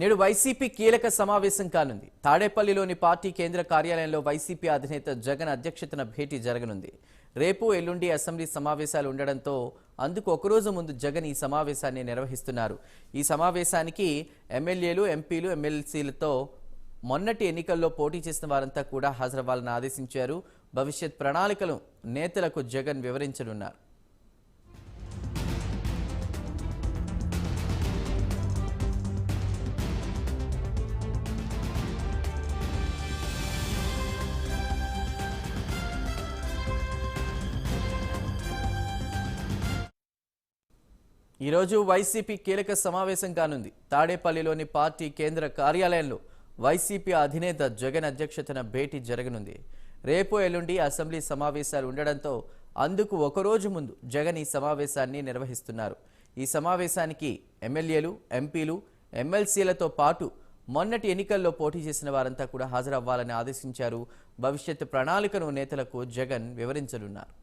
నేడు వైసీపీ కీలక సమావేశం కానుంది. తాడేపల్లిలోని పార్టీ కేంద్ర కార్యాలయంలో వైసీపీ అధినేత జగన్ అధ్యక్షతన భేటీ జరగనుంది. రేపు ఎల్లుండి అసెంబ్లీ సమావేశాలు ఉండడంతో అందుకు ఒకరోజు ముందు జగన్ ఈ సమావేశాన్ని నిర్వహిస్తున్నారు. ఈ సమావేశానికి ఎమ్మెల్యేలు, ఎంపీలు, ఎమ్మెల్సీలతో మొన్నటి ఎన్నికల్లో పోటీ చేసిన వారంతా కూడా హాజరవ్వాలని ఆదేశించారు. భవిష్యత్ ప్రణాళికలు నేతలకు జగన్ వివరించనున్నారు. ఈరోజు వైసీపీ కీలక సమావేశం కానుంది. తాడేపల్లిలోని పార్టీ కేంద్ర కార్యాలయంలో వైసీపీ అధినేత జగన్ అధ్యక్షతన భేటీ జరగనుంది. రేపు ఎల్లుండి అసెంబ్లీ సమావేశాలు ఉండడంతో అందుకు ఒకరోజు ముందు జగన్ ఈ సమావేశాన్ని నిర్వహిస్తున్నారు. ఈ సమావేశానికి ఎమ్మెల్యేలు, ఎంపీలు, ఎమ్మెల్సీలతో పాటు మొన్నటి ఎన్నికల్లో పోటీ చేసిన వారంతా కూడా హాజరవ్వాలని ఆదేశించారు. భవిష్యత్ ప్రణాళికను నేతలకు జగన్ వివరించనున్నారు.